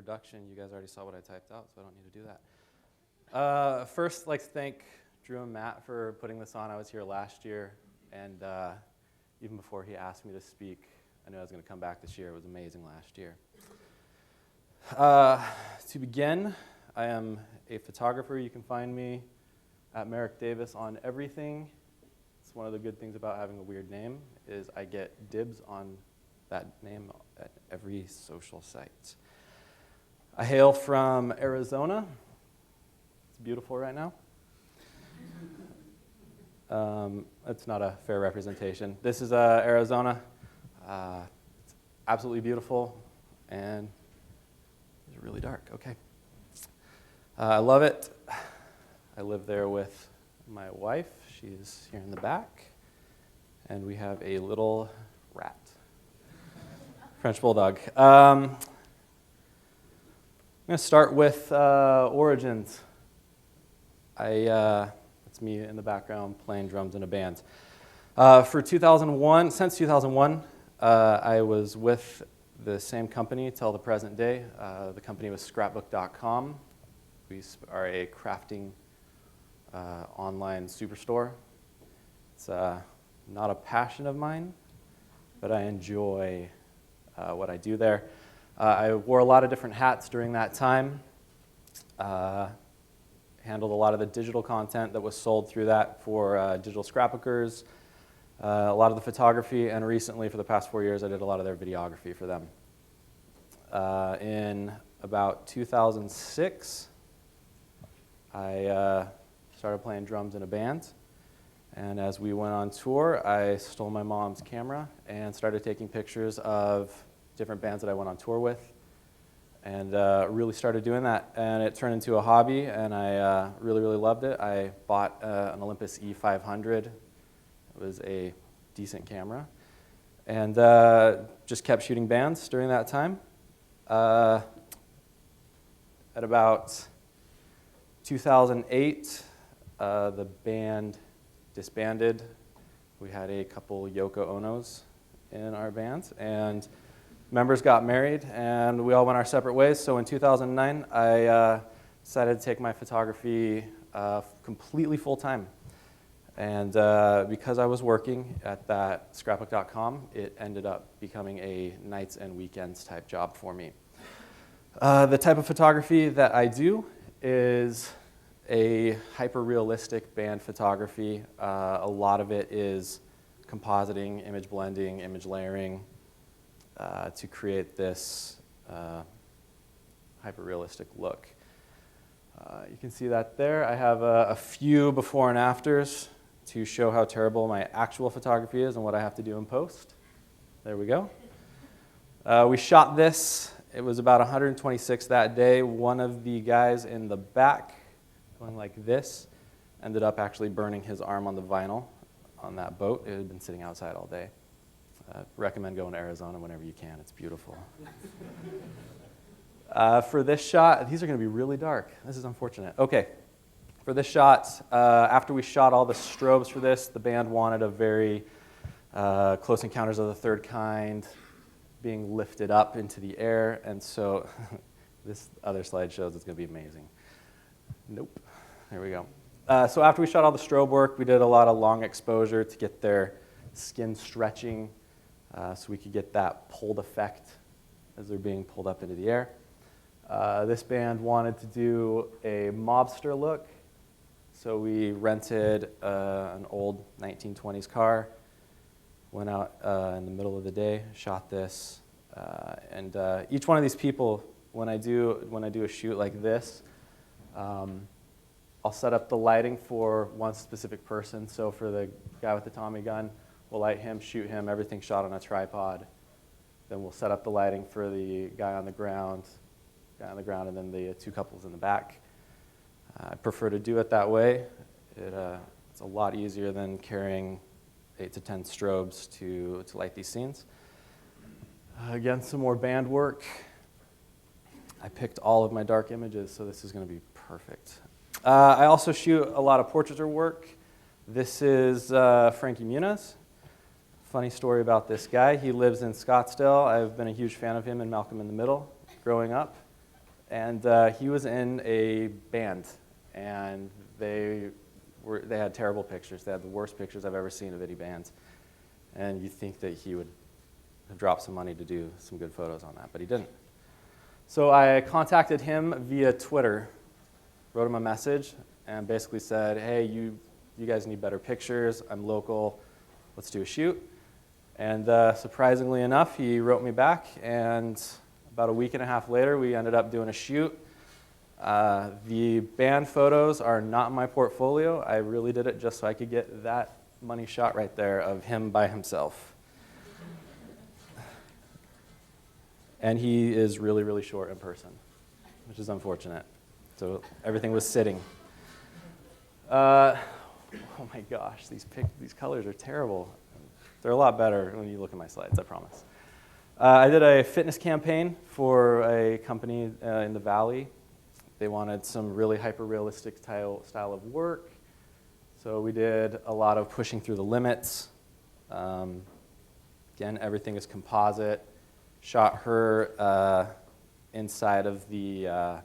introduction. You guys already saw what I typed out, so I don't need to do that. First, I'd like to thank Drew and Matt for putting this on. I was here last year, and even before he asked me to speak, I knew I was going to come back this year. It was amazing last year. To begin, I am a photographer. You can find me at Merek Davis on everything. It's one of the good things about having a weird name is I get dibs on that name at every social site. I hail from Arizona. It's beautiful right now. It's not a fair representation. This is Arizona. It's absolutely beautiful, and it's really dark. Okay. I love it. I live there with my wife. She's here in the back. And we have a little rat. French bulldog. I'm going to start with origins. That's me in the background playing drums in a band. Since 2001, I was with the same company till the present day. The company was scrapbook.com. We are a crafting online superstore. It's not a passion of mine, but I enjoy what I do there. I wore a lot of different hats during that time. Handled a lot of the digital content that was sold through that for digital scrapbookers, a lot of the photography, and recently, for the past 4 years, I did a lot of their videography for them. In about 2006, I started playing drums in a band. And as we went on tour, I stole my mom's camera and started taking pictures of different bands that I went on tour with. And really started doing that. And it turned into a hobby, and I really, really loved it. I bought an Olympus E500. It was a decent camera. And just kept shooting bands during that time. At about 2008, the band disbanded. We had a couple Yoko Onos in our band, and members got married, and we all went our separate ways. So in 2009, I decided to take my photography completely full-time. And because I was working at that scrapbook.com, it ended up becoming a nights and weekends type job for me. The type of photography that I do is a hyper-realistic band photography. A lot of it is compositing, image blending, image layering to create this hyper-realistic look. You can see that there. I have a few before and afters to show how terrible my actual photography is and what I have to do in post. There we go. We shot this. It was about 126 that day. One of the guys in the back, going like this, ended up actually burning his arm on the vinyl on that boat. It had been sitting outside all day. Recommend going to Arizona whenever you can. It's beautiful. For this shot, these are going to be really dark. This is unfortunate. Okay. For this shot, after we shot all the strobes for this, the band wanted a very Close Encounters of the Third Kind being lifted up into the air. And so this other slide shows it's going to be amazing. Nope. There we go. So after we shot all the strobe work, we did a lot of long exposure to get their skin stretching so we could get that pulled effect as they're being pulled up into the air. This band wanted to do a mobster look, so we rented an old 1920s car, went out in the middle of the day, shot this, and each one of these people, when I do a shoot like this, I'll set up the lighting for one specific person. So for the guy with the Tommy gun, we'll light him, shoot him, everything shot on a tripod. Then we'll set up the lighting for the guy on the ground, and then the two couples in the back. I prefer to do it that way. It's a lot easier than carrying 8 to 10 strobes to light these scenes. Again, some more band work. I picked all of my dark images, so this is going to be perfect. I also shoot a lot of portraiture work. This is Frankie Muniz. Funny story about this guy. He lives in Scottsdale. I've been a huge fan of him in Malcolm in the Middle growing up. And he was in a band, and they had terrible pictures. They had the worst pictures I've ever seen of any bands. And you'd think that he would have dropped some money to do some good photos on that, but he didn't. So I contacted him via Twitter, wrote him a message, and basically said, hey, you guys need better pictures. I'm local. Let's do a shoot. And surprisingly enough, he wrote me back, and about a week and a half later, we ended up doing a shoot. The band photos are not in my portfolio. I really did it just so I could get that money shot right there of him by himself. And he is really, really short in person, which is unfortunate. So everything was sitting. Oh my gosh, these colors are terrible. They're a lot better when you look at my slides, I promise. I did a fitness campaign for a company in the Valley. They wanted some really hyper-realistic style of work. So we did a lot of pushing through the limits. Again, everything is composite. Shot her inside of the,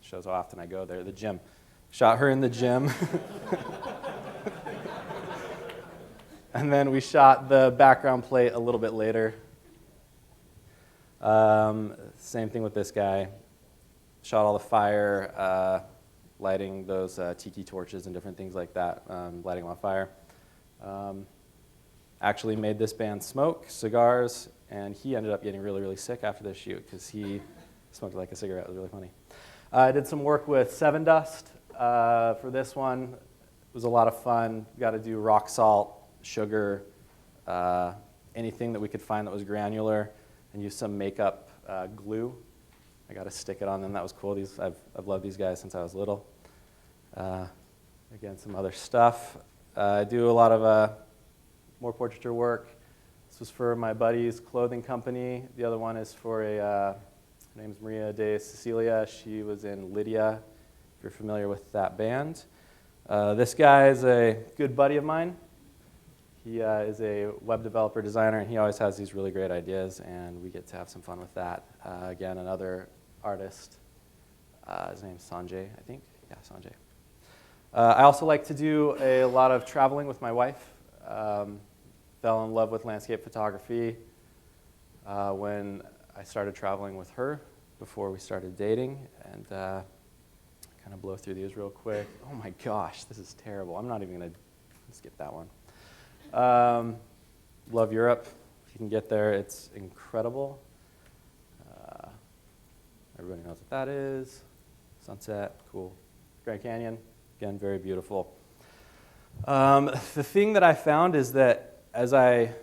shows how often I go there, the gym. Shot her in the gym. And then we shot the background plate a little bit later. Same thing with this guy. Shot all the fire, lighting those tiki torches and different things like that, lighting them on fire. Actually made this band smoke cigars, and he ended up getting really, really sick after this shoot because he smoked like a cigarette. It was really funny. I did some work with Seven Dust for this one. It was a lot of fun. Got to do rock salt, sugar, anything that we could find that was granular, and use some makeup glue. I got to stick it on them. That was cool. I've loved these guys since I was little. Again, some other stuff. I do a lot of more portraiture work. This was for my buddy's clothing company. The other one is for her name's Maria de Cecilia. She was in Lydia, if you're familiar with that band. This guy is a good buddy of mine. He is a web developer designer, and he always has these really great ideas, and we get to have some fun with that. Again, another artist. His name's Sanjay, I think. Yeah, Sanjay. I also like to do a lot of traveling with my wife. Fell in love with landscape photography when I started traveling with her before we started dating. And kind of blow through these real quick. Oh my gosh, this is terrible. I'm not even going to skip that one. Love Europe. If you can get there, it's incredible. Everybody knows what that is. Sunset, cool. Grand Canyon, again, very beautiful. The thing that I found is that as I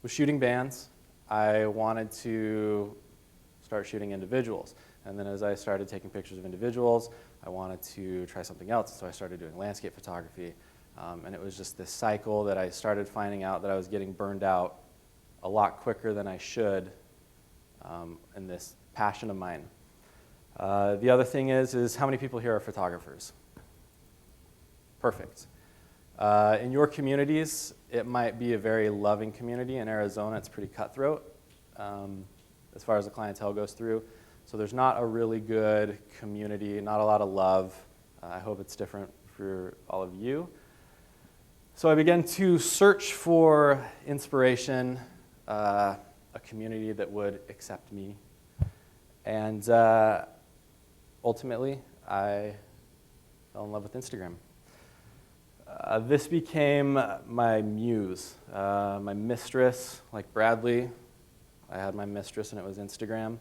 was shooting bands, I wanted to start shooting individuals. And then as I started taking pictures of individuals, I wanted to try something else. So I started doing landscape photography. And it was just this cycle that I started finding out that I was getting burned out a lot quicker than I should in this passion of mine. The other thing is how many people here are photographers? Perfect. In your communities, it might be a very loving community. In Arizona, it's pretty cutthroat as far as the clientele goes through. So there's not a really good community, not a lot of love. I hope it's different for all of you. So I began to search for inspiration, a community that would accept me. And ultimately, I fell in love with Instagram. This became my muse, my mistress, like Bradley. I had my mistress and it was Instagram,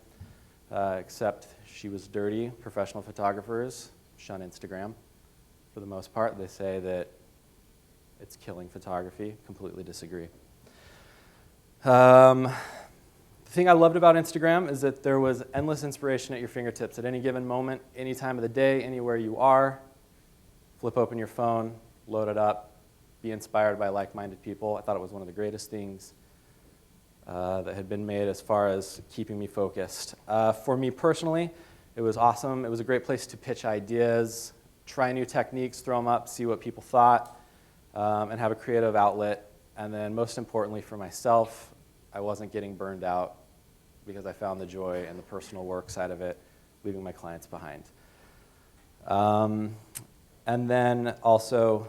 except she was dirty. Professional photographers shun Instagram for the most part. They say that it's killing photography. Completely disagree. The thing I loved about Instagram is that there was endless inspiration at your fingertips at any given moment, any time of the day, anywhere you are. Flip open your phone, load it up, be inspired by like-minded people. I thought it was one of the greatest things that had been made as far as keeping me focused. For me personally, it was awesome. It was a great place to pitch ideas, try new techniques, throw them up, see what people thought, and have a creative outlet. And then most importantly for myself, I wasn't getting burned out because I found the joy in the personal work side of it, leaving my clients behind. And then also,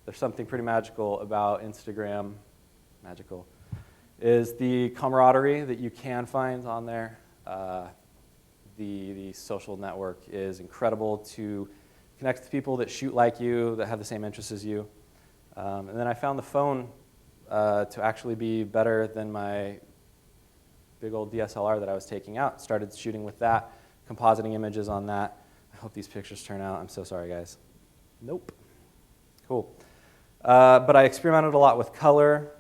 there's something pretty magical about Instagram, is the camaraderie that you can find on there. The social network is incredible to connect with people that shoot like you, that have the same interests as you. And then I found the phone to actually be better than my big old DSLR that I was taking out. Started shooting with that, compositing images on that. I hope these pictures turn out. I'm so sorry, guys. Nope. Cool. But I experimented a lot with color.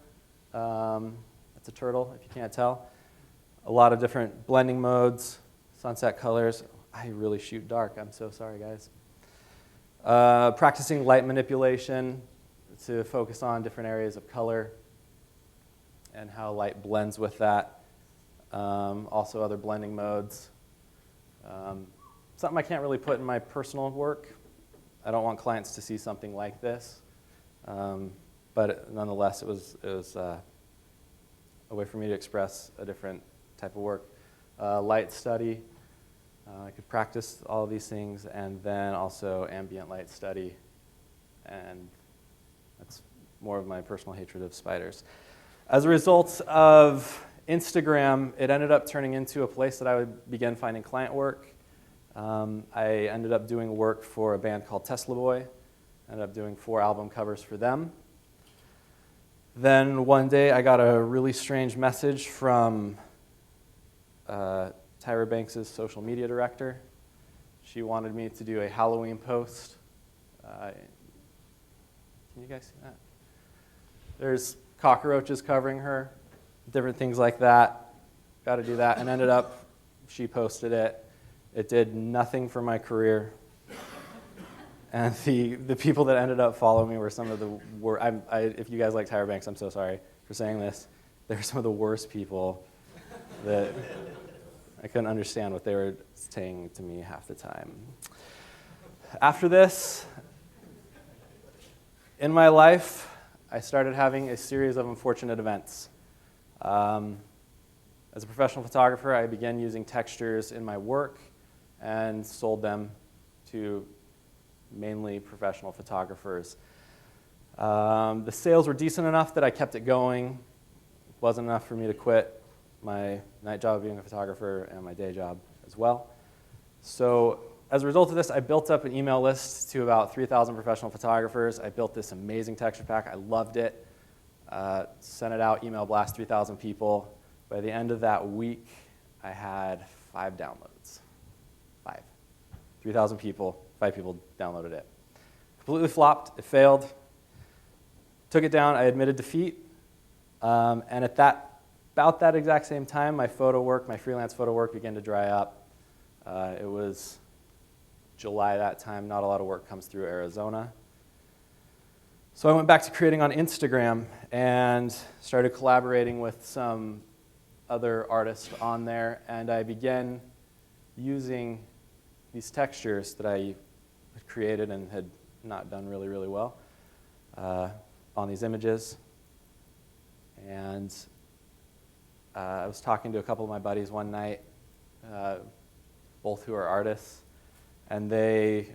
That's a turtle, if you can't tell. A lot of different blending modes, sunset colors. I really shoot dark. I'm so sorry, guys. Practicing light manipulation to focus on different areas of color and how light blends with that. Also other blending modes. Something I can't really put in my personal work. I don't want clients to see something like this. But nonetheless, it was a way for me to express a different type of work. Light study. I could practice all of these things, and then also ambient light study. And that's more of my personal hatred of spiders. As a result of Instagram, it ended up turning into a place that I would begin finding client work. I ended up doing work for a band called Tesla Boy. Ended up doing 4 album covers for them. Then one day I got a really strange message from Tyra Banks' social media director. She wanted me to do a Halloween post. Can you guys see that? There's cockroaches covering her, different things like that. Got to do that, and ended up, she posted it. It did nothing for my career. And the people that ended up following me were some of the worst. If you guys like Tyra Banks, I'm so sorry for saying this. They're some of the worst people that I couldn't understand what they were saying to me half the time. After this, in my life, I started having a series of unfortunate events. As a professional photographer, I began using textures in my work and sold them to mainly professional photographers. The sales were decent enough that I kept it going. It wasn't enough for me to quit my night job being a photographer and my day job as well. So as a result of this, I built up an email list to about 3,000 professional photographers. I built this amazing texture pack. I loved it. Sent it out, email blast 3,000 people. By the end of that week, I had 5 downloads. 5. 3,000 people, 5 people downloaded it. Completely flopped. It failed. Took it down. I admitted defeat. And at about that exact same time, my freelance photo work began to dry up. It was July that time. Not a lot of work comes through Arizona. So I went back to creating on Instagram and started collaborating with some other artists on there. And I began using these textures that I had created and had not done really, really well on these images. And I was talking to a couple of my buddies one night, both who are artists, and they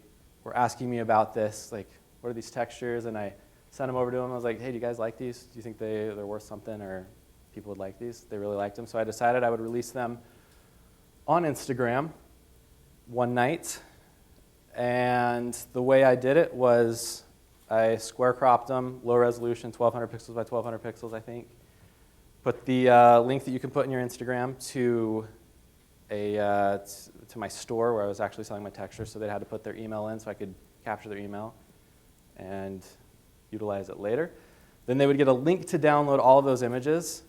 were asking me about this, like, what are these textures? And I sent them over to them. I was like, hey, do you guys like these? Do you think they're worth something, or people would like these? They really liked them. So I decided I would release them on Instagram one night. And the way I did it was I square cropped them, low resolution, 1,200 pixels by 1,200 pixels, I think. Put the link that you can put in your Instagram to to my store where I was actually selling my textures, so they had to put their email in so I could capture their email and utilize it later. Then they would get a link to download all of those images,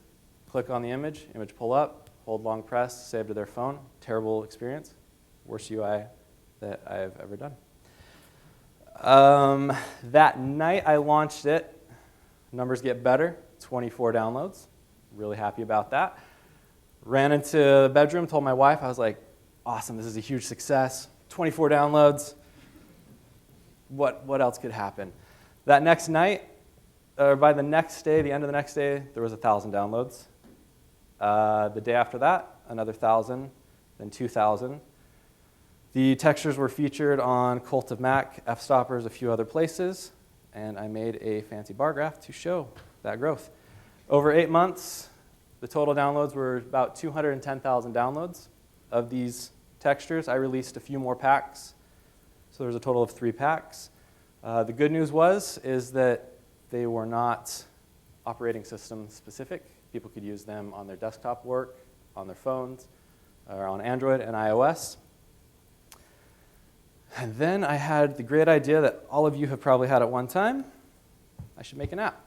click on the image pull up, hold long press, save to their phone. Terrible experience. Worst UI that I've ever done. That night I launched it. Numbers get better, 24 downloads. Really happy about that. Ran into the bedroom, told my wife, I was like, awesome, this is a huge success. 24 downloads. What else could happen? That next night, or by the next day, the end of the next day, there was 1,000 downloads. The day after that, another 1,000, then 2,000. The textures were featured on Cult of Mac, F-Stoppers, a few other places, and I made a fancy bar graph to show that growth. Over 8 months, the total downloads were about 210,000 downloads of these textures. I released a few more packs, so there's a total of 3 packs. The good news is that they were not operating system specific. People could use them on their desktop work, on their phones, or on Android and iOS. And then I had the great idea that all of you have probably had at one time. I should make an app.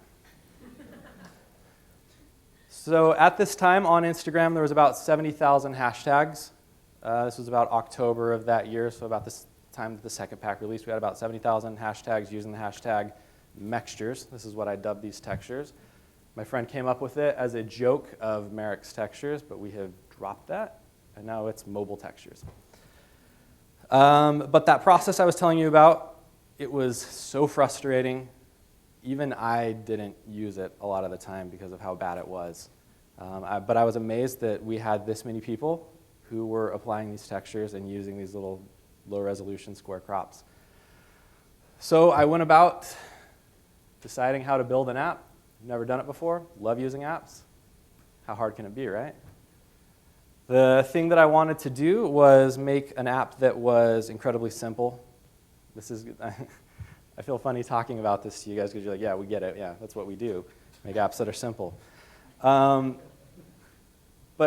So at this time on Instagram, there was about 70,000 hashtags. This was about October of that year, so about this time that the second pack released, we had about 70,000 hashtags using the hashtag Mextures. This is what I dubbed these textures. My friend came up with it as a joke of Merek's textures, but we have dropped that, and now it's mobile textures. But that process I was telling you about, it was so frustrating. Even I didn't use it a lot of the time because of how bad it was. But I was amazed that we had this many people who were applying these textures and using these little low-resolution square crops. So I went about deciding how to build an app. Never done it before. Love using apps. How hard can it be, right? The thing that I wanted to do was make an app that was incredibly simple. This is, I feel funny talking about this to you guys because you're like, yeah, we get it. Yeah, that's what we do. Make apps that are simple. But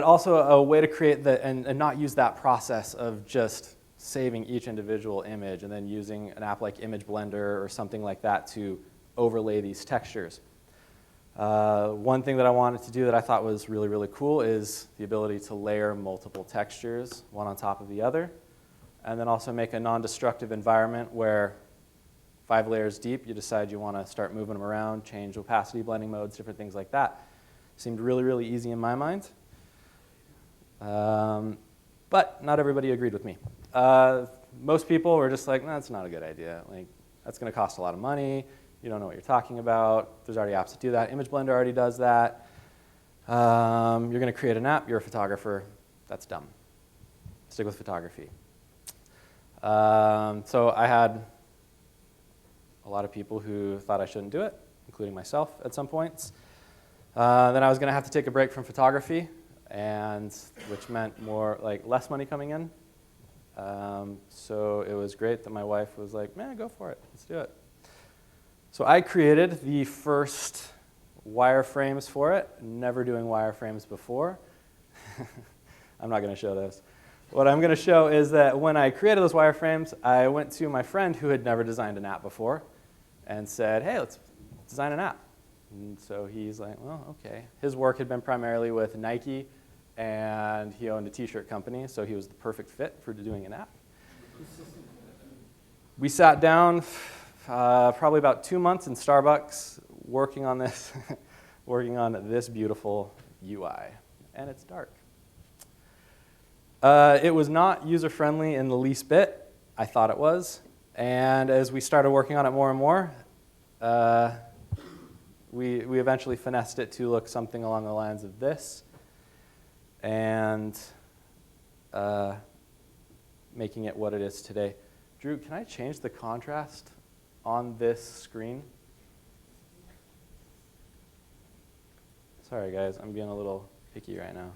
also a way to create and not use that process of just saving each individual image and then using an app like Image Blender or something like that to overlay these textures. One thing that I wanted to do that I thought was really, really cool is the ability to layer multiple textures, one on top of the other, and then also make a non-destructive environment where 5 layers deep, you decide you want to start moving them around, change opacity, blending modes, different things like that. Seemed really, really easy in my mind. But not everybody agreed with me. Most people were just like, no, that's not a good idea. Like, that's going to cost a lot of money. You don't know what you're talking about. There's already apps that do that. Image Blender already does that. You're going to create an app. You're a photographer. That's dumb. Stick with photography. So I had a lot of people who thought I shouldn't do it, including myself at some points. Then I was going to have to take a break from photography, which meant less money coming in. So it was great that my wife was like, man, go for it. Let's do it. So I created the first wireframes for it, never doing wireframes before. I'm not going to show this. What I'm going to show is that when I created those wireframes, I went to my friend who had never designed an app before and said, hey, let's design an app. And so he's like, well, okay. His work had been primarily with Nike, and he owned a t-shirt company, so he was the perfect fit for doing an app. We sat down probably about 2 months in Starbucks working on this, working on this beautiful UI, and it's dark. It was not user-friendly in the least bit. I thought it was. And as we started working on it more and more, we eventually finessed it to look something along the lines of this, and making it what it is today. Drew, can I change the contrast on this screen? Sorry, guys. I'm being a little picky right now.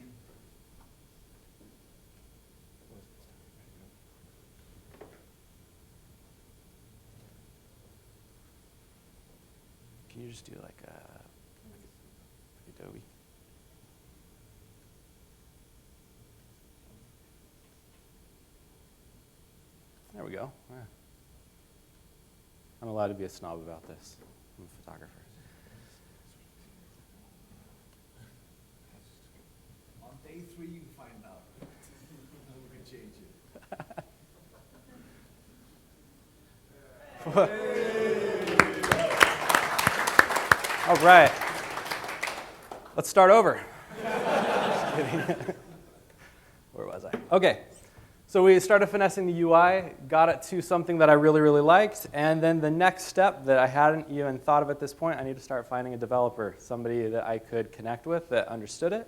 Can you just do like Adobe? There we go. Yeah. I'm allowed to be a snob about this. I'm a photographer. On day 3, you find out. We can change it. All right. Let's start over. Just kidding. Where was I? Okay. So we started finessing the UI, got it to something that I really, really liked, and then the next step that I hadn't even thought of at this point, I need to start finding a developer, somebody that I could connect with that understood it.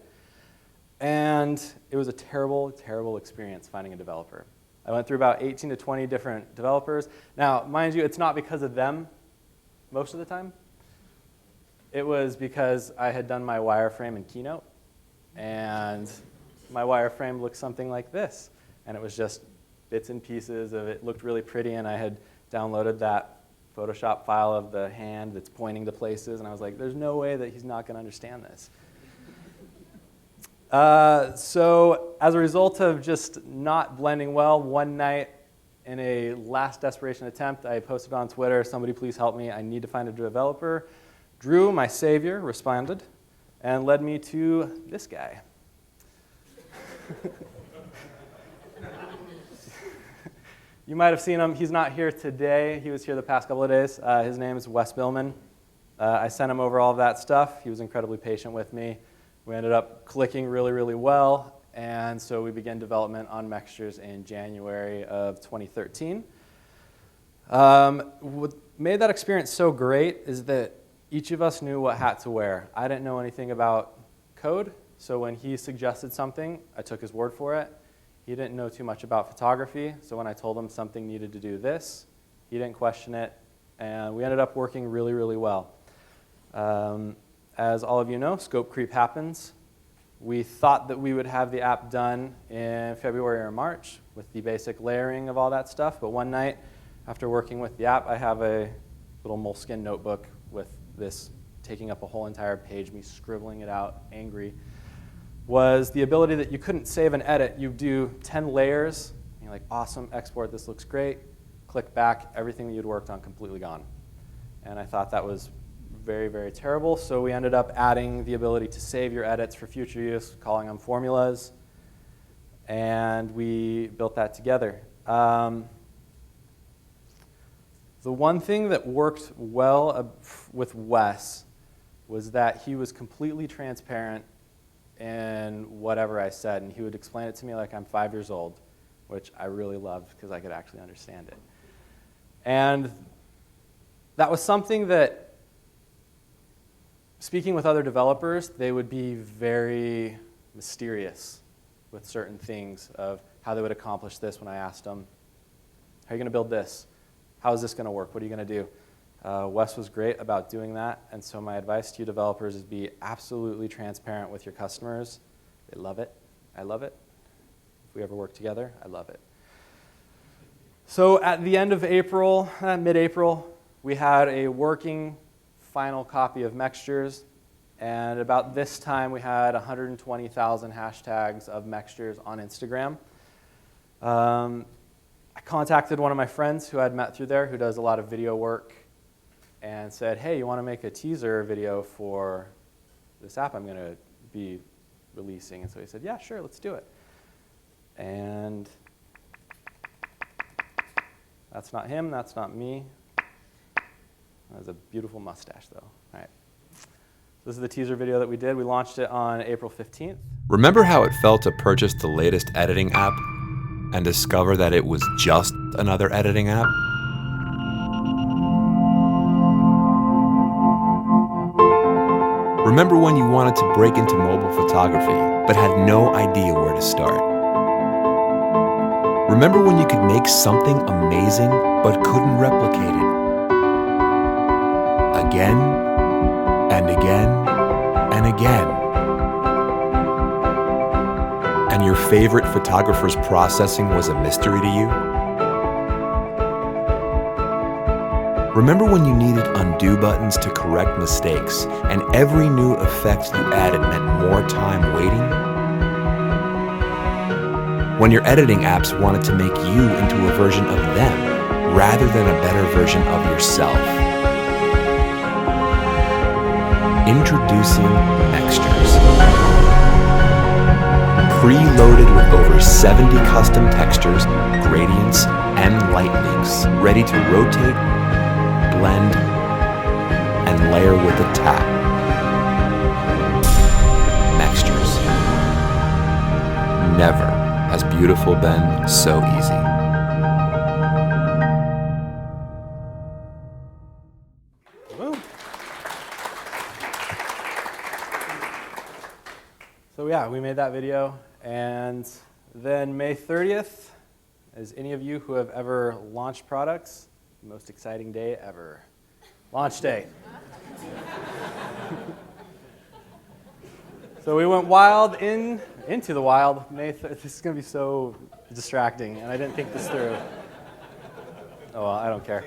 And it was a terrible, terrible experience finding a developer. I went through about 18 to 20 different developers. Now, mind you, it's not because of them most of the time. It was because I had done my wireframe in Keynote, and my wireframe looked something like this. And it was just bits and pieces of it. Looked really pretty, and I had downloaded that Photoshop file of the hand that's pointing to places, and I was like, there's no way that he's not going to understand this. So as a result of just not blending well, one night in a last desperation attempt, I posted on Twitter, somebody please help me, I need to find a developer. Drew, my savior, responded and led me to this guy. You might have seen him. He's not here today. He was here the past couple of days. His name is Wes Billman. I sent him over all of that stuff. He was incredibly patient with me. We ended up clicking really, really well. And so we began development on Mextures in January of 2013. What made that experience so great is that each of us knew what hat to wear. I didn't know anything about code, so when he suggested something, I took his word for it. He didn't know too much about photography, so when I told him something needed to do this, he didn't question it, and we ended up working really, really well. As all of you know, scope creep happens. We thought that we would have the app done in February or March with the basic layering of all that stuff, but one night, after working with the app, I have a little Moleskine notebook with this taking up a whole entire page, me scribbling it out, angry, was the ability that you couldn't save and edit. You do 10 layers, and you're like, awesome, export, this looks great. Click back, everything that you'd worked on completely gone. And I thought that was very, very terrible, so we ended up adding the ability to save your edits for future use, calling them formulas, and we built that together. The one thing that worked well with Wes was that he was completely transparent in whatever I said, and he would explain it to me like I'm 5 years old, which I really loved because I could actually understand it. And that was something that, speaking with other developers, they would be very mysterious with certain things of how they would accomplish this when I asked them, how are you going to build this? How is this going to work? What are you going to do? Wes was great about doing that, and so my advice to you developers is be absolutely transparent with your customers. They love it. I love it. If we ever work together, I love it. So at the end of April, mid-April, we had a working final copy of Mextures, and about this time we had 120,000 hashtags of Mextures on Instagram. I contacted one of my friends who I'd met through there, who does a lot of video work, and said, hey, you want to make a teaser video for this app I'm going to be releasing? And so he said, yeah, sure, let's do it. And that's not him, that's not me. That was a beautiful mustache, though. All right. This is the teaser video that we did. We launched it on April 15th. Remember how it felt to purchase the latest editing app and discover that it was just another editing app? Remember when you wanted to break into mobile photography but had no idea where to start? Remember when you could make something amazing but couldn't replicate it? Again and again and again. And your favorite photographer's processing was a mystery to you? Remember when you needed undo buttons to correct mistakes, and every new effect you added meant more time waiting? When your editing apps wanted to make you into a version of them, rather than a better version of yourself? Introducing Mextures. Preloaded with over 70 custom textures, gradients, and lightnings, ready to rotate, blend, and layer with a tap. Mextures. Never has beautiful been so easy. So yeah, yeah, we made that video. And then May 30th, as any of you who have ever launched products, most exciting day ever. Launch day. So we went wild into the wild. This is going to be so distracting, and I didn't think this through. Oh, well, I don't care.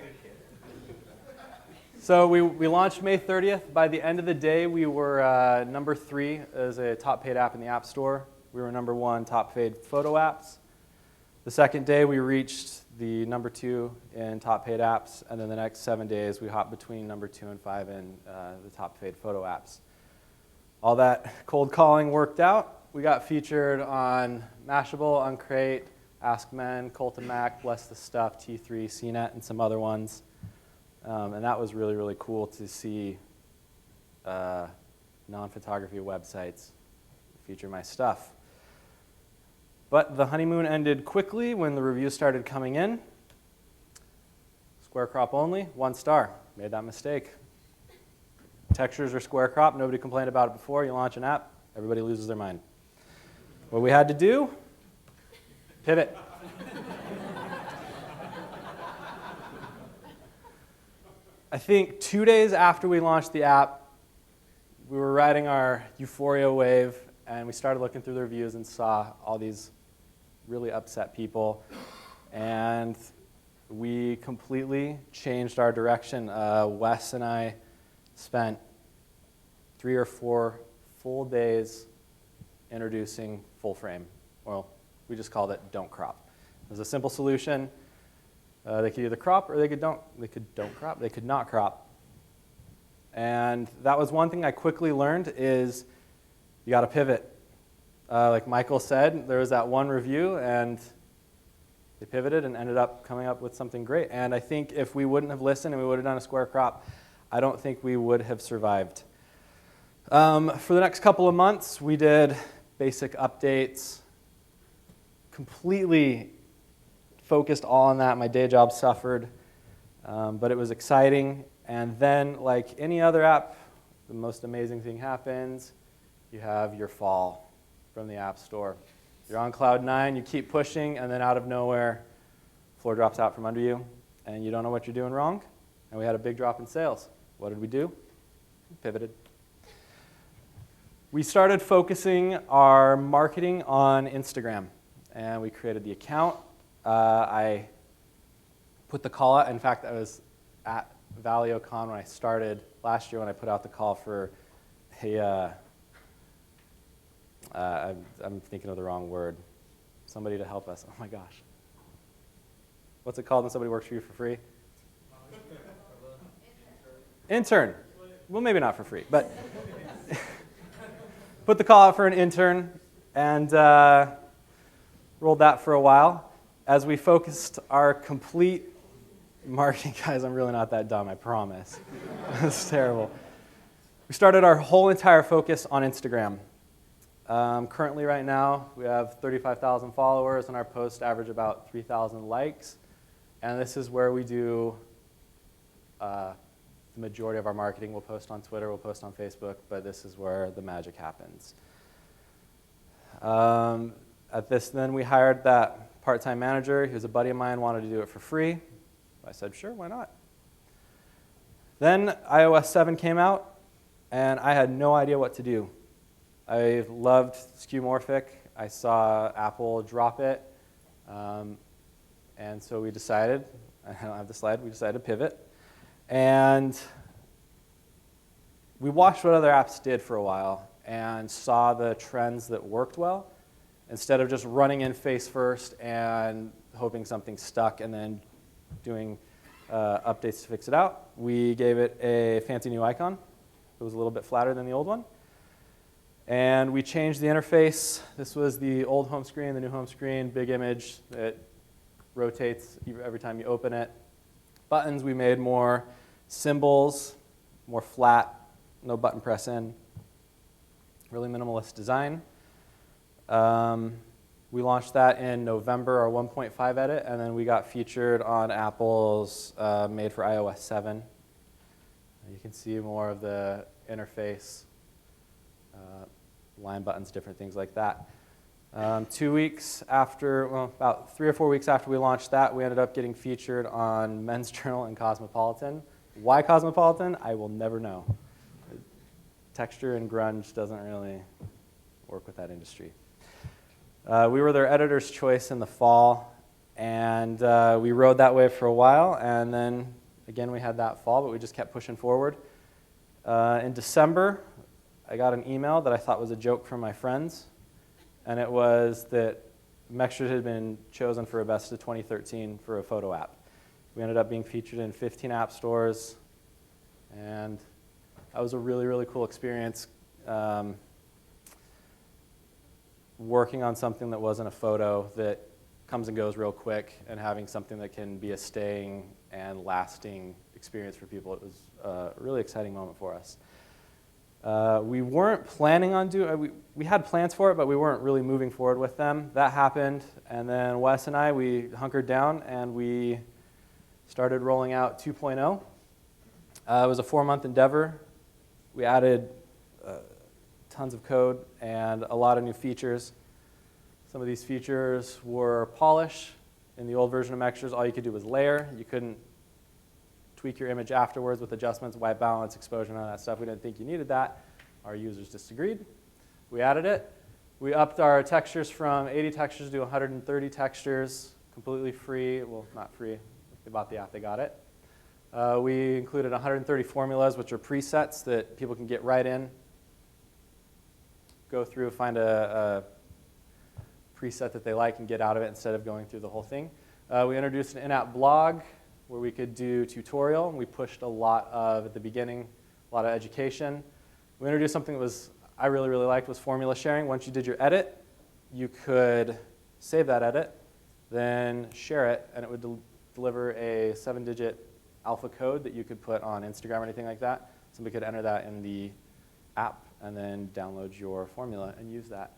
So we launched May 30th. By the end of the day, we were number 3 as a top paid app in the App Store. We were number 1 top paid photo apps. The second day, we reached the number 2 in top paid apps, and then the next 7 days, we hopped between number 2 and 5 in the top paid photo apps. All that cold calling worked out. We got featured on Mashable, Uncrate, Ask Men, Cult of Mac, Bless the Stuff, T3, CNET, and some other ones. And that was really, really cool to see non-photography websites feature my stuff. But the honeymoon ended quickly when the reviews started coming in. Square crop only, 1 star. Made that mistake. Textures are square crop. Nobody complained about it before. You launch an app, everybody loses their mind. What we had to do, pivot. I think 2 days after we launched the app, we were riding our euphoria wave, and we started looking through the reviews and saw all these really upset people. And we completely changed our direction. Wes and I spent 3 or 4 full days introducing full frame. Well, we just called it don't crop. It was a simple solution. They could either crop or they could not crop. And that was one thing I quickly learned is you got to pivot. Like Michael said, there was that one review and they pivoted and ended up coming up with something great. And I think if we wouldn't have listened and we would have done a square crop, I don't think we would have survived. For the next couple of months, we did basic updates, completely focused all on that. My day job suffered, but it was exciting. And then, like any other app, the most amazing thing happens. You have your fall from the App Store. You're on cloud 9, you keep pushing, and then out of nowhere, floor drops out from under you, and you don't know what you're doing wrong. And we had a big drop in sales. What did we do? We pivoted. We started focusing our marketing on Instagram, and we created the account. I put the call out. In fact, I was at Valio Con when I started last year when I put out the call for I'm thinking of the wrong word. Somebody to help us. Oh my gosh. What's it called when somebody works for you for free? Intern. Well, maybe not for free, but put the call out for an intern and rolled that for a while. As we focused our complete marketing, guys, I'm really not that dumb, I promise. It's terrible. We started our whole entire focus on Instagram. Currently right now, we have 35,000 followers, and our posts average about 3,000 likes. And this is where we do the majority of our marketing. We'll post on Twitter, we'll post on Facebook, but this is where the magic happens. Then we hired that part-time manager. He was a buddy of mine, wanted to do it for free. I said, sure, why not? Then iOS 7 came out, and I had no idea what to do. I loved skeuomorphic. I saw Apple drop it, and so we decided, I don't have the slide, we decided to pivot. And we watched what other apps did for a while and saw the trends that worked well. Instead of just running in face first and hoping something stuck and then doing updates to fix it out, we gave it a fancy new icon. It was a little bit flatter than the old one. And we changed the interface. This was the old home screen, the new home screen, big image that rotates every time you open it. Buttons, we made more symbols, more flat, no button press in. Really minimalist design. We launched that in November, our 1.5 edit, and then we got featured on Apple's Made for iOS 7. You can see more of the interface. line buttons, different things like that. 2 weeks after, well, about 3 or 4 weeks after we launched that, we ended up getting featured on Men's Journal and Cosmopolitan. Why Cosmopolitan? I will never know. Texture and grunge doesn't really work with that industry. We were their editor's choice in the fall, and we rode that wave for a while, and then again we had that fall, but we just kept pushing forward. In December, I got an email that I thought was a joke from my friends, and it was that Mextras had been chosen for a Best of 2013 for a photo app. We ended up being featured in 15 app stores, and that was a really, really cool experience. Working on something that wasn't a photo that comes and goes real quick, and having something that can be a staying and lasting experience for people. It was a really exciting moment for us. We weren't planning on doing, we had plans for it, but we weren't really moving forward with them. That happened, and then Wes and I, we hunkered down and we started rolling out 2.0. It was a 4-month endeavor. We added tons of code and a lot of new features. Some of these features were polish. In the old version of Mextras, all you could do was layer. You couldn't tweak your image afterwards with adjustments, white balance, exposure, and all that stuff. We didn't think you needed that. Our users disagreed. We added it. We upped our textures from 80 textures to 130 textures, completely free. Well, not free. If they bought the app, they got it. We included 130 formulas, which are presets that people can get right in, go through, find a preset that they like and get out of it instead of going through the whole thing. We introduced an in-app blog where we could do tutorial. We pushed a lot of, at the beginning, a lot of education. We introduced something that was, I really, really liked, was formula sharing. Once you did your edit, you could save that edit, then share it, and it would deliver a 7-digit alpha code that you could put on Instagram or anything like that. Somebody could enter that in the app and then download your formula and use that.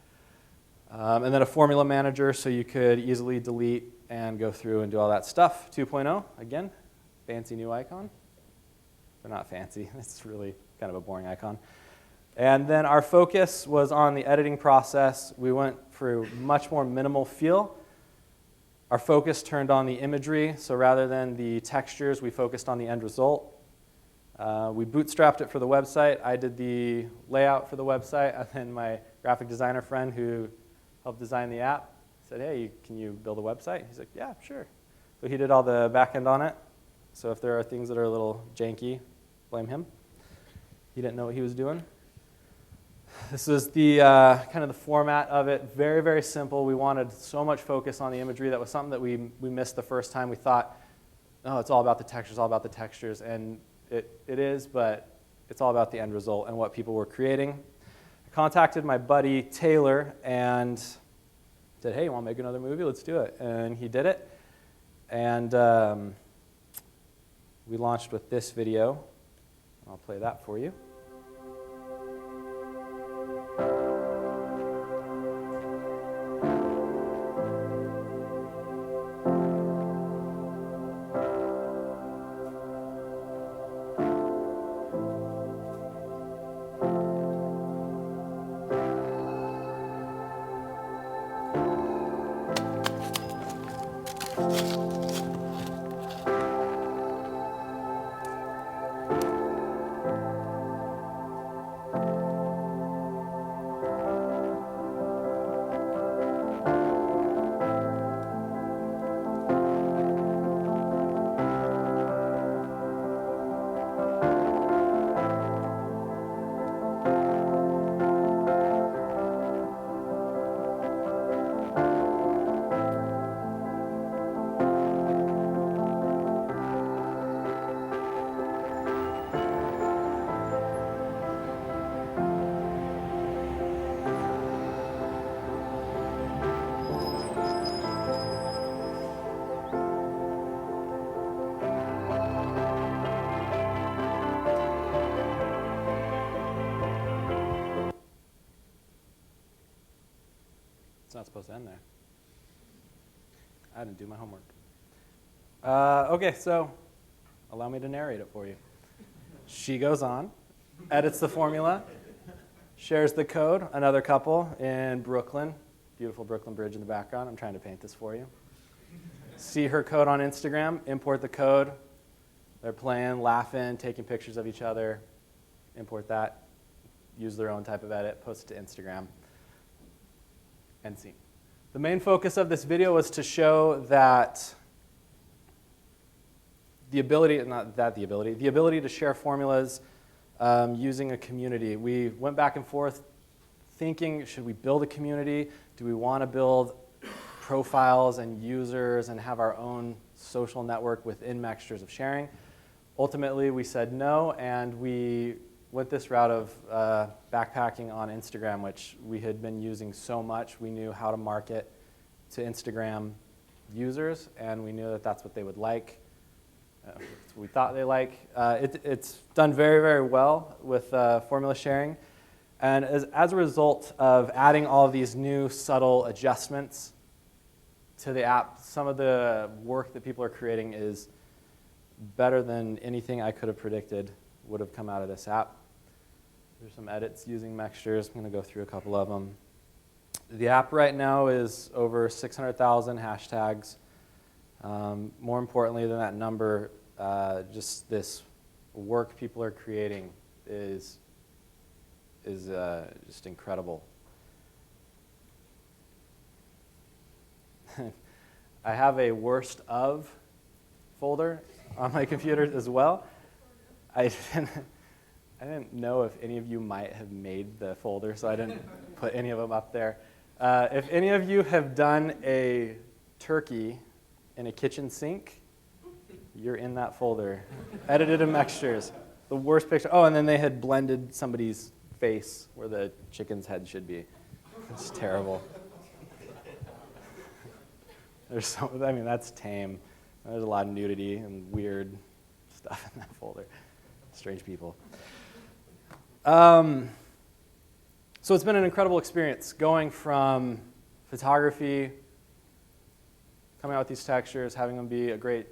And then a formula manager so you could easily delete and go through and do all that stuff. 2.0, again, fancy new icon. They're not fancy. It's really kind of a boring icon. And then our focus was on the editing process. We went for a much more minimal feel. Our focus turned on the imagery. So rather than the textures, we focused on the end result. We bootstrapped it for the website. I did the layout for the website, and then my graphic designer friend who helped design the app said, hey, can you build a website? He's like, yeah, sure. So he did all the back end on it. So if there are things that are a little janky, blame him. He didn't know what he was doing. This is the kind of the format of it. Very, very simple. We wanted so much focus on the imagery. That was something that we missed the first time. We thought, oh, it's all about the textures, all about the textures. And it is, but it's all about the end result and what people were creating. I contacted my buddy Taylor and said, hey, you want to make another movie? Let's do it. And he did it. And we launched with this video. I'll play that for you. It's not supposed to end there. I didn't do my homework. Okay, so allow me to narrate it for you. She goes on, edits the formula, shares the code, another couple in Brooklyn. Beautiful Brooklyn Bridge in the background. I'm trying to paint this for you. See her code on Instagram, import the code. They're playing, laughing, taking pictures of each other. Import that, use their own type of edit, post it to Instagram. End scene. The main focus of this video was to show that the ability to share formulas using a community. We went back and forth thinking, should we build a community? Do we want to build profiles and users and have our own social network within Mextures of sharing? Ultimately, we said no, and we went this route of backpacking on Instagram, which we had been using so much. We knew how to market to Instagram users, and we knew that that's what they would like. We thought they like. It's done very, very well with formula sharing. And as a result of adding all of these new subtle adjustments to the app, some of the work that people are creating is better than anything I could have predicted would have come out of this app. There's some edits using Mextures. I'm going to go through a couple of them. The app right now is over 600,000 hashtags. More importantly than that number, just this work people are creating is just incredible. I have a worst of folder on my computer as well. I didn't know if any of you might have made the folder, so I didn't put any of them up there. If any of you have done a turkey in a kitchen sink, you're in that folder. Edited in Mextures. The worst picture. Oh, and then they had blended somebody's face where the chicken's head should be. It's terrible. That's tame. There's a lot of nudity and weird stuff in that folder. Strange people. So it's been an incredible experience going from photography, coming out with these textures, having them be a great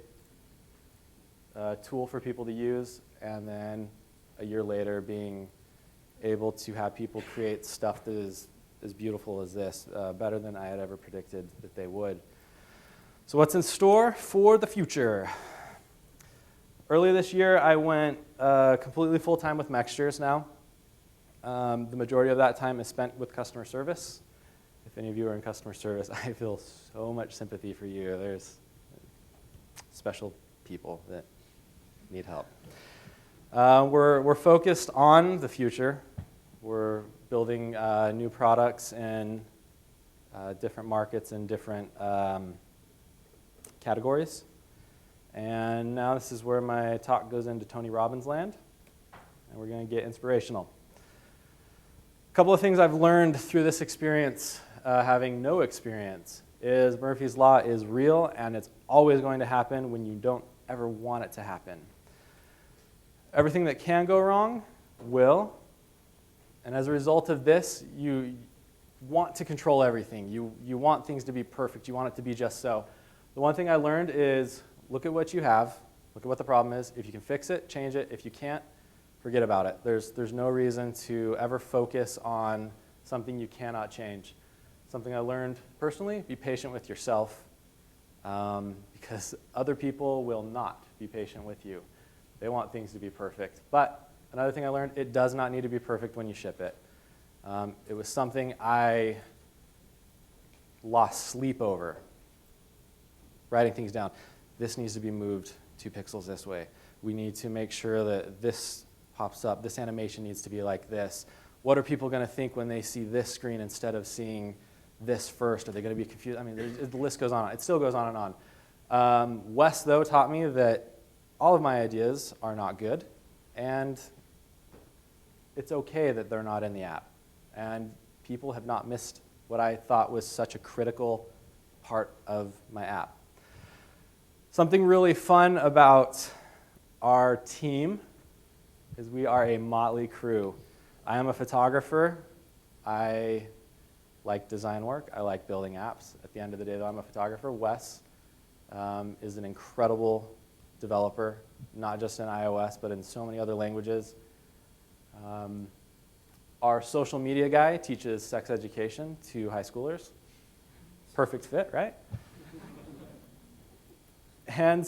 tool for people to use, and then a year later being able to have people create stuff that is as beautiful as this, better than I had ever predicted that they would. So what's in store for the future? Earlier this year, I went completely full-time with Mextures now. The majority of that time is spent with customer service. If any of you are in customer service, I feel so much sympathy for you. There's special people that need help. We're focused on the future. We're building new products in different markets and different categories. And now this is where my talk goes into Tony Robbins land, and we're going to get inspirational. A couple of things I've learned through this experience, having no experience, is Murphy's Law is real, and it's always going to happen when you don't ever want it to happen. Everything that can go wrong will, and as a result of this, you want to control everything. You want things to be perfect. You want it to be just so. The one thing I learned is look at what you have, look at what the problem is. If you can fix it, change it. If you can't, forget about it. There's no reason to ever focus on something you cannot change. Something I learned personally, be patient with yourself, because other people will not be patient with you. They want things to be perfect. But another thing I learned, it does not need to be perfect when you ship it. It was something I lost sleep over, writing things down. This needs to be moved 2 pixels this way. We need to make sure that this pops up. This animation needs to be like this. What are people going to think when they see this screen instead of seeing this first? Are they going to be confused? I mean, the list goes on. It still goes on and on. Wes, though, taught me that all of my ideas are not good, and it's okay that they're not in the app. And people have not missed what I thought was such a critical part of my app. Something really fun about our team is we are a motley crew. I am a photographer. I like design work. I like building apps. At the end of the day, though, I'm a photographer. Wes is an incredible developer, not just in iOS, but in so many other languages. Our social media guy teaches sex education to high schoolers. Perfect fit, right? And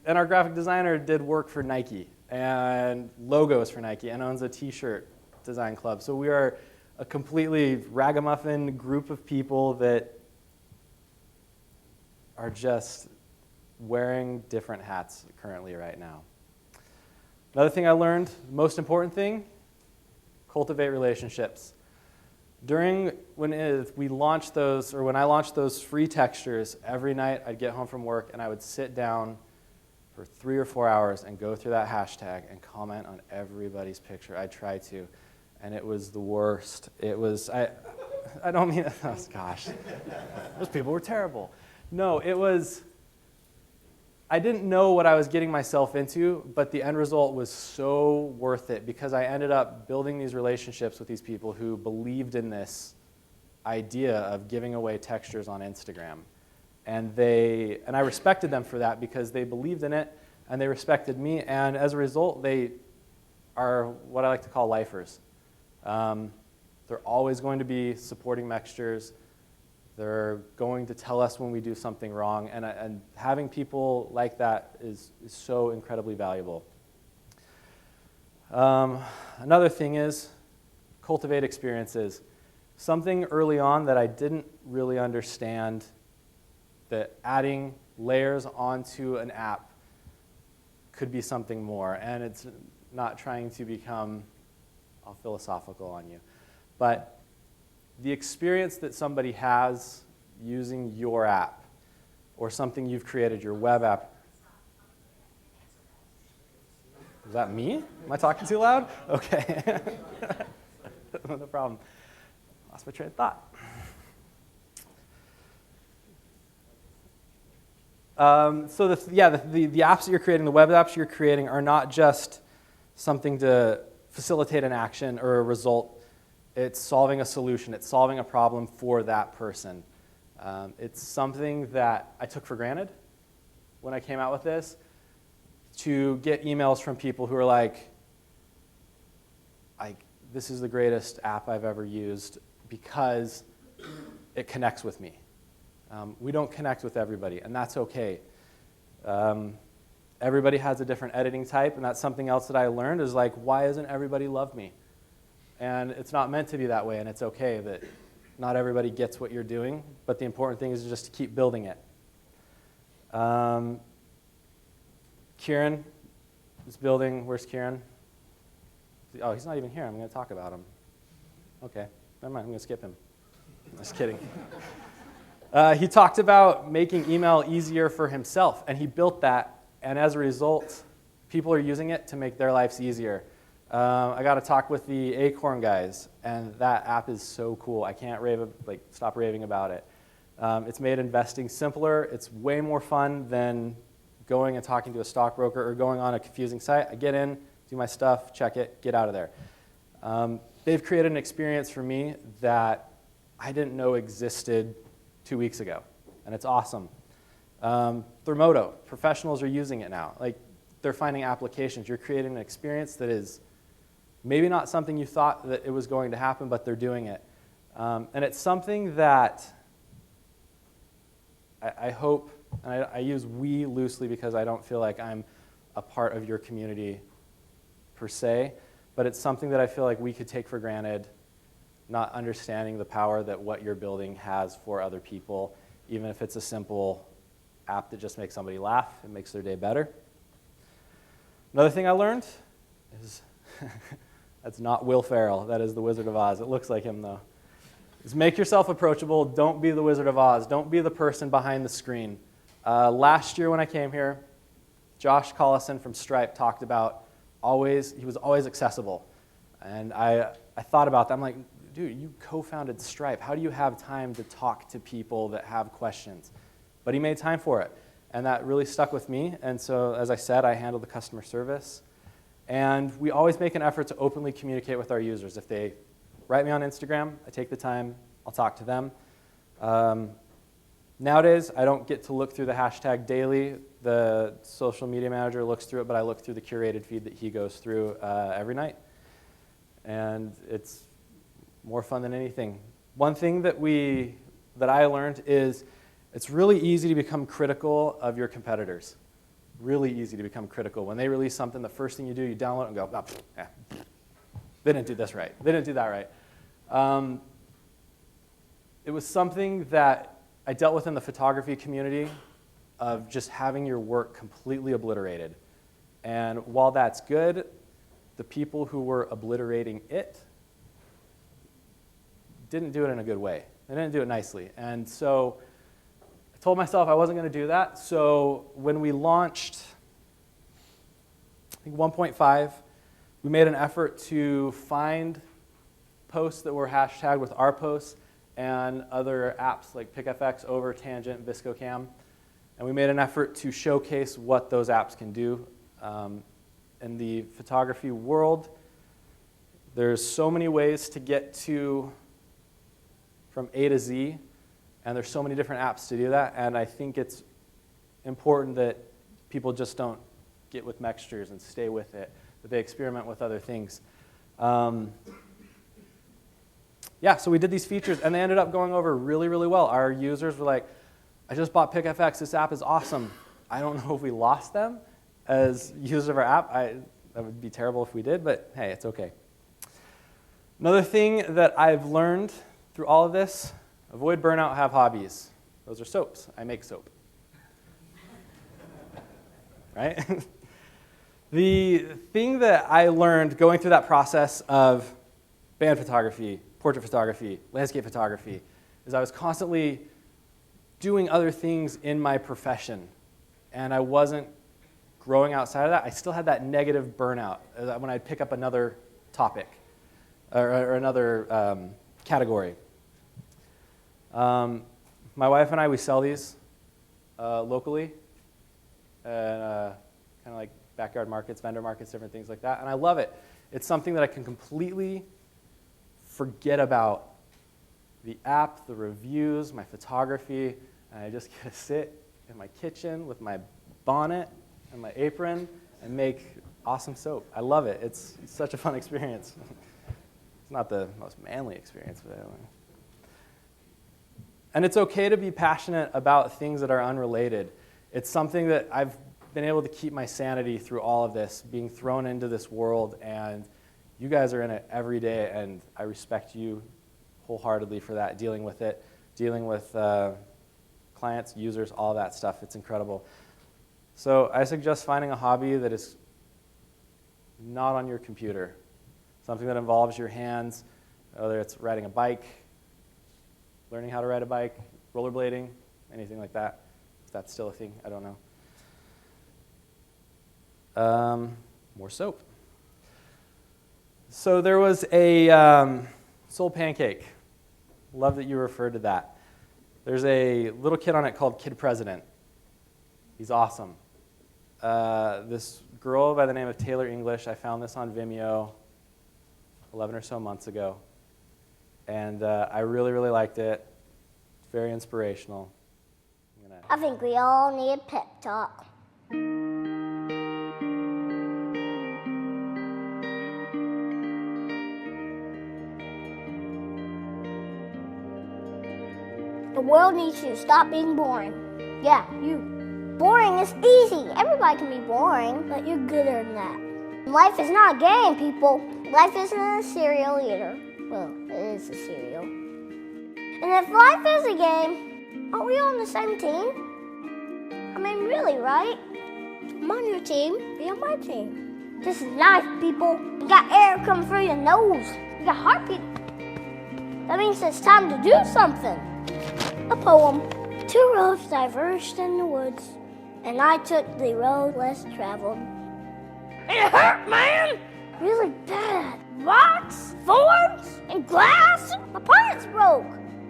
our graphic designer did work for Nike and logos for Nike and owns a t-shirt design club. So we are a completely ragamuffin group of people that are just wearing different hats currently right now. Another thing I learned, the most important thing, cultivate relationships. When I launched those free textures, every night I'd get home from work and I would sit down for 3 or 4 hours and go through that hashtag and comment on everybody's picture. I tried to, and it was the worst. It was, I don't mean, oh gosh, those people were terrible. No, it was, I didn't know what I was getting myself into, but the end result was so worth it because I ended up building these relationships with these people who believed in this idea of giving away textures on Instagram. And I respected them for that because they believed in it and they respected me. And as a result, they are what I like to call lifers. They're always going to be supporting Mextures. They're going to tell us when we do something wrong, and having people like that is so incredibly valuable. Another thing is cultivate experiences. Something early on that I didn't really understand, that adding layers onto an app could be something more, and it's not trying to become all philosophical on you, but the experience that somebody has using your app or something you've created, your web app. Is that me? Am I talking too loud? Okay. No problem. Lost my train of thought. So the apps that you're creating, the web apps you're creating are not just something to facilitate an action or a result. It's solving a solution. It's solving a problem for that person. It's something that I took for granted when I came out with this, to get emails from people who are like, this is the greatest app I've ever used because it connects with me. We don't connect with everybody, and that's okay. Everybody has a different editing type, and that's something else that I learned is like, why doesn't everybody love me? And it's not meant to be that way, and it's okay that not everybody gets what you're doing, but the important thing is just to keep building it. Kieran is building, where's Kieran? Oh, he's not even here, I'm going to talk about him. Okay, never mind, I'm going to skip him. Just kidding. He talked about making email easier for himself, and he built that, and as a result, people are using it to make their lives easier. I got to talk with the Acorn guys, and that app is so cool. I can't stop raving about it. It's made investing simpler. It's way more fun than going and talking to a stockbroker or going on a confusing site. I get in, do my stuff, check it, get out of there. They've created an experience for me that I didn't know existed 2 weeks ago, and it's awesome. Thermodo, professionals are using it now. They're finding applications. You're creating an experience that is maybe not something you thought that it was going to happen, but they're doing it. And it's something that I hope, and I use we loosely because I don't feel like I'm a part of your community per se, but it's something that I feel like we could take for granted, not understanding the power that what you're building has for other people, even if it's a simple app that just makes somebody laugh, it makes their day better. Another thing I learned is, that's not Will Ferrell, that is the Wizard of Oz. It looks like him though. Is make yourself approachable, don't be the Wizard of Oz, don't be the person behind the screen. Last year when I came here, Josh Collison from Stripe talked about he was always accessible. And I thought about that, I'm like, dude, you co-founded Stripe, how do you have time to talk to people that have questions? But he made time for it, and that really stuck with me. And so, as I said, I handle the customer service. And we always make an effort to openly communicate with our users. If they write me on Instagram, I take the time, I'll talk to them. Nowadays, I don't get to look through the hashtag daily. The social media manager looks through it, but I look through the curated feed that he goes through every night. and it's more fun than anything. One thing that I learned is it's really easy to become critical of your competitors. Really easy to become critical. When they release something, the first thing you do, you download it and go, oh, they didn't do this right. They didn't do that right. It was something that I dealt with in the photography community of just having your work completely obliterated. And while that's good, the people who were obliterating it didn't do it in a good way. They didn't do it nicely. And so I told myself I wasn't going to do that. So when we launched, I think 1.5, we made an effort to find posts that were hashtagged with our posts and other apps like PicFX, Over, Tangent, ViscoCam. And we made an effort to showcase what those apps can do. In the photography world, there's so many ways to get from A to Z, and there's so many different apps to do that, and I think it's important that people just don't get with mixtures and stay with it, that they experiment with other things. Yeah, so we did these features, and they ended up going over really, really well. Our users were like, I just bought PicFX, this app is awesome. I don't know if we lost them as users of our app. That would be terrible if we did, but hey, it's okay. Another thing that I've learned through all of this, avoid burnout, have hobbies. Those are soaps. I make soap. Right? The thing that I learned going through that process of band photography, portrait photography, landscape photography, is I was constantly doing other things in my profession, and I wasn't growing outside of that. I still had that negative burnout when I'd pick up another topic or another category. My wife and I, we sell these locally, kind of like backyard markets, vendor markets, different things like that, and I love it. It's something that I can completely forget about the app, the reviews, my photography, and I just get to sit in my kitchen with my bonnet and my apron and make awesome soap. I love it. It's such a fun experience. It's not the most manly experience, but anyway. And it's okay to be passionate about things that are unrelated. It's something that I've been able to keep my sanity through all of this, being thrown into this world, and you guys are in it every day, and I respect you wholeheartedly for that, dealing with it, dealing with clients, users, all that stuff. It's incredible. So I suggest finding a hobby that is not on your computer, something that involves your hands, whether it's riding a bike, learning how to ride a bike, rollerblading, anything like that. If that's still a thing, I don't know. More soap. So there was a Soul Pancake. Love that you referred to that. There's a little kid on it called Kid President. He's awesome. This girl by the name of Taylor English, I found this on Vimeo 11 or so months ago. And I really, really liked it. It's very inspirational. I think we all need a pep talk. The world needs you to stop being boring. Yeah, you. Boring is easy. Everybody can be boring, but you're gooder than that. Life is not a game, people. Life isn't a cereal either. Well, it is a cereal. And if life is a game, aren't we on the same team? I mean, really, right? I'm on your team, be on my team. This is life, people. You got air coming through your nose. You got heartbeat. That means it's time to do something. A poem. Two roads diverged in the woods, and I took the road less traveled. It hurt, man! Really bad. Rocks, thorns, and glass. My pants broke.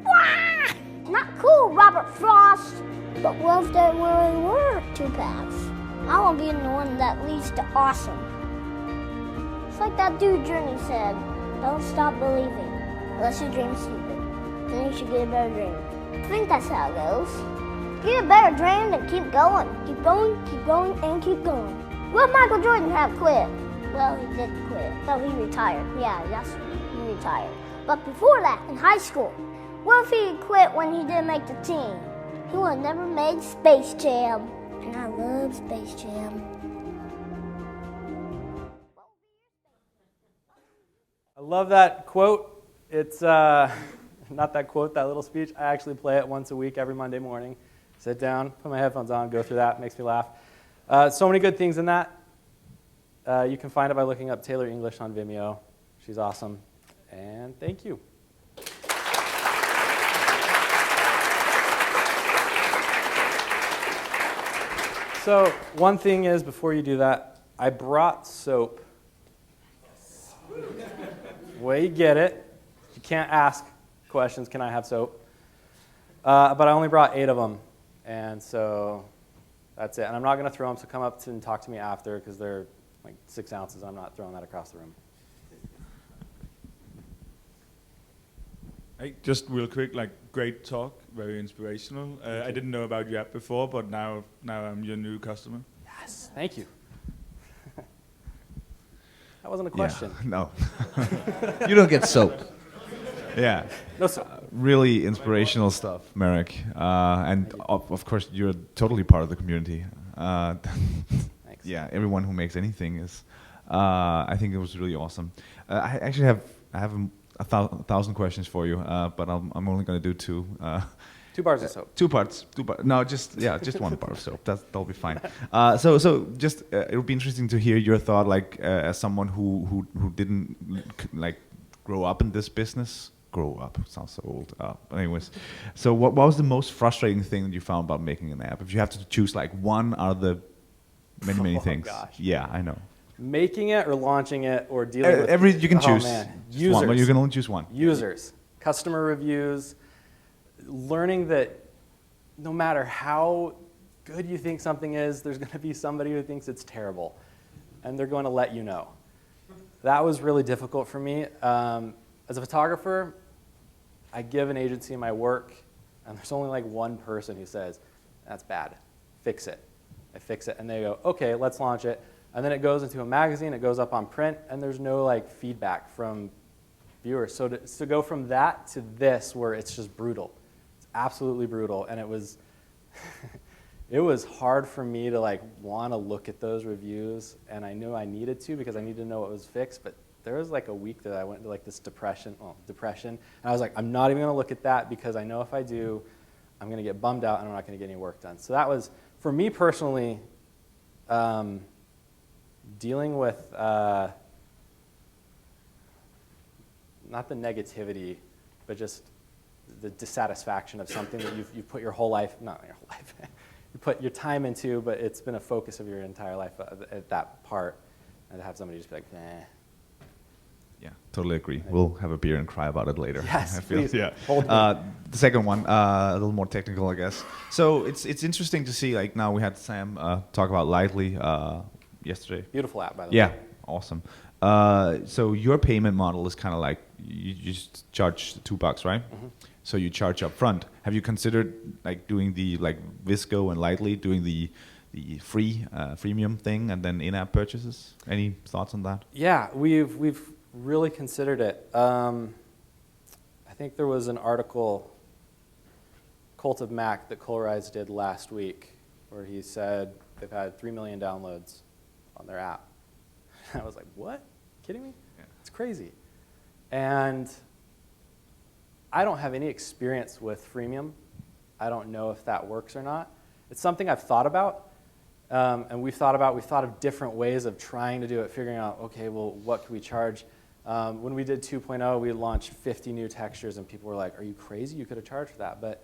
Wah! Not cool, Robert Frost. But what if there really were two paths? I want to be the one that leads to awesome. It's like that dude Journey said, don't stop believing unless your dream's stupid. Then you should get a better dream. I think that's how it goes. Get a better dream and keep going. Keep going, and keep going. Will Michael Jordan have quit? Well, he did quit. No, he retired. Yeah, he retired. But before that, in high school, what if he quit when he didn't make the team? He would have never made Space Jam. And I love Space Jam. I love that quote. It's not that quote, that little speech. I actually play it once a week, every Monday morning. Sit down, put my headphones on, go through that. Makes me laugh. So many good things in that. You can find it by looking up Taylor English on Vimeo. She's awesome. And thank you. So one thing is, before you do that, I brought soap. Way you get it. You can't ask questions, can I have soap? But I only brought 8 of them. And so that's it. And I'm not going to throw them, so come up and talk to me after, because they're like 6 ounces. I'm not throwing that across the room. Hey, just real quick, like great talk, very inspirational. I didn't know about your app before, but now I'm your new customer. Yes, thank you. That wasn't a question. Yeah, no. You don't get soap. Yeah. No soap. Really inspirational stuff, Merek. And of course, you're totally part of the community. Thanks. Yeah, everyone who makes anything is. I think it was really awesome. I actually have a thousand questions for you, but I'm only going to do 2. 2 bars of soap. 2 parts. No, just 1 bar of soap. That'll be fine. So just it would be interesting to hear your thought, like as someone who didn't like grow up in this business. Grow up sounds so old. But anyways, so what was the most frustrating thing that you found about making an app? If you have to choose like one out of the many things. Gosh. Yeah, I know. Making it or launching it or dealing with you can choose. Man. Just one, but you can only choose one. Users, customer reviews, learning that no matter how good you think something is, there's going to be somebody who thinks it's terrible, and they're going to let you know. That was really difficult for me. As a photographer, I give an agency my work, and there's only like one person who says, that's bad, fix it. I fix it, and they go, okay, let's launch it. And then it goes into a magazine, it goes up on print, and there's no like feedback from viewers. So to go from that to this, where it's just brutal, it's absolutely brutal, and it was, it was hard for me to like want to look at those reviews, and I knew I needed to because I needed to know what was fixed, but there was like a week that I went into like this depression, and I was like, I'm not even going to look at that because I know if I do, I'm going to get bummed out and I'm not going to get any work done. So that was, for me personally, dealing with not the negativity, but just the dissatisfaction of something that you've put your whole life, not your whole life, you put your time into, but it's been a focus of your entire life at that part, and to have somebody just be like, eh. Yeah, totally agree. We'll have a beer and cry about it later. Yes, I feel. please. Yeah. Hold me. The second one, a little more technical, I guess. So it's interesting to see. Like now we had Sam talk about Lightly yesterday. Beautiful app, by the way. Yeah, awesome. So your payment model is kind of like you just charge $2, right? Mm-hmm. So you charge up front. Have you considered like doing the like Visco and Lightly, doing the freemium thing and then in-app purchases? Any thoughts on that? Yeah, we've really considered it. I think there was an article, Cult of Mac, that Colorize did last week, where he said they've had 3 million downloads on their app. I was like, what? Kidding me? Yeah. It's crazy. And I don't have any experience with freemium. I don't know if that works or not. It's something I've thought about. And we've thought of different ways of trying to do it, figuring out, okay, well, what can we charge? When we did 2.0, we launched 50 new textures, and people were like, are you crazy? You could have charged for that. But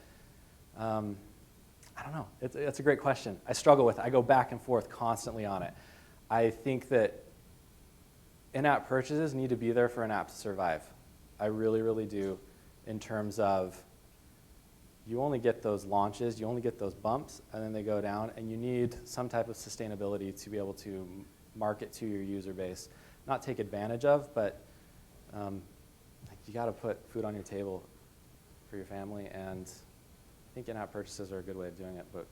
I don't know. It's a great question. I struggle with it. I go back and forth constantly on it. I think that in-app purchases need to be there for an app to survive. I really, really do, in terms of you only get those launches, you only get those bumps, and then they go down, and you need some type of sustainability to be able to market to your user base. Not take advantage of, but you got to put food on your table for your family, and I think in-app purchases are a good way of doing it, but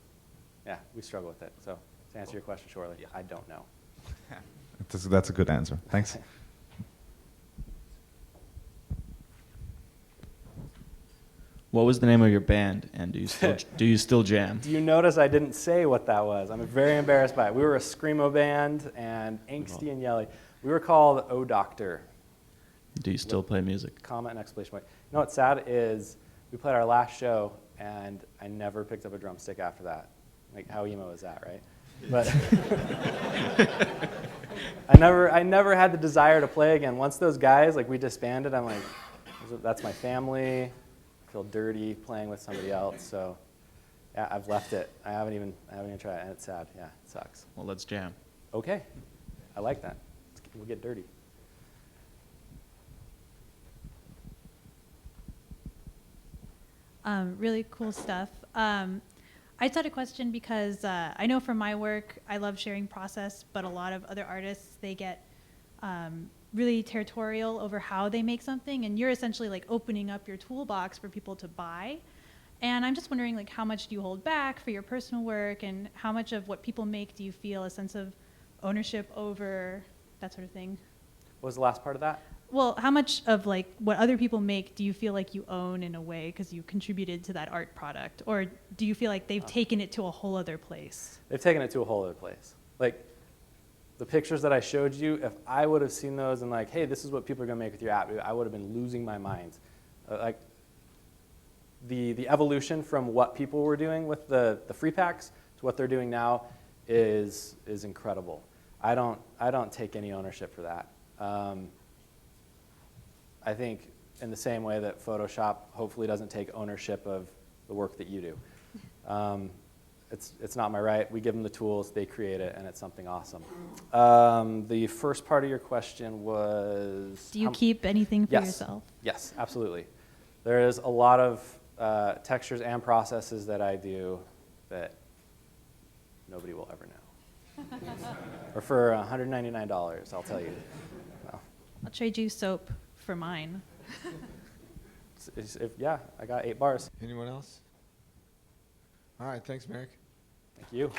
yeah, we struggle with it. So to answer your question shortly, I don't know. That's a good answer. Thanks. What was the name of your band, and do you still jam? Do you notice I didn't say what that was? I'm very embarrassed by it. We were a screamo band and angsty and yelly. We were called O Doctor. Do you still play music? Comment and exclamation point. You know what's sad is we played our last show and I never picked up a drumstick after that. Like, how emo is that, right? But I never had the desire to play again. Once those guys, like, we disbanded, I'm like, that's my family. I feel dirty playing with somebody else. So yeah, I've left it. I haven't even tried it, and it's sad. Yeah, it sucks. Well, let's jam. Okay, I like that. We'll get dirty. Really cool stuff. I just had a question because I know from my work, I love sharing process, but a lot of other artists, they get really territorial over how they make something, and you're essentially like opening up your toolbox for people to buy. And I'm just wondering, like, how much do you hold back for your personal work, and how much of what people make do you feel a sense of ownership over, that sort of thing? What was the last part of that? Well, how much of like what other people make do you feel like you own in a way because you contributed to that art product, or do you feel like they've taken it to a whole other place? They've taken it to a whole other place. Like, the pictures that I showed you, if I would have seen those and like, hey, this is what people are going to make with your app, I would have been losing my mind. Like, the evolution from what people were doing with the free packs to what they're doing now is incredible. I don't take any ownership for that. I think in the same way that Photoshop hopefully doesn't take ownership of the work that you do. It's not my right. We give them the tools, they create it, and it's something awesome. The first part of your question was... Do you keep anything for yourself? Yes, absolutely. There is a lot of textures and processes that I do that nobody will ever know. Or for $199, I'll tell you. Well, I'll trade you soap for mine. Yeah, I got 8 bars. Anyone else? All right, thanks, Merek. Thank you.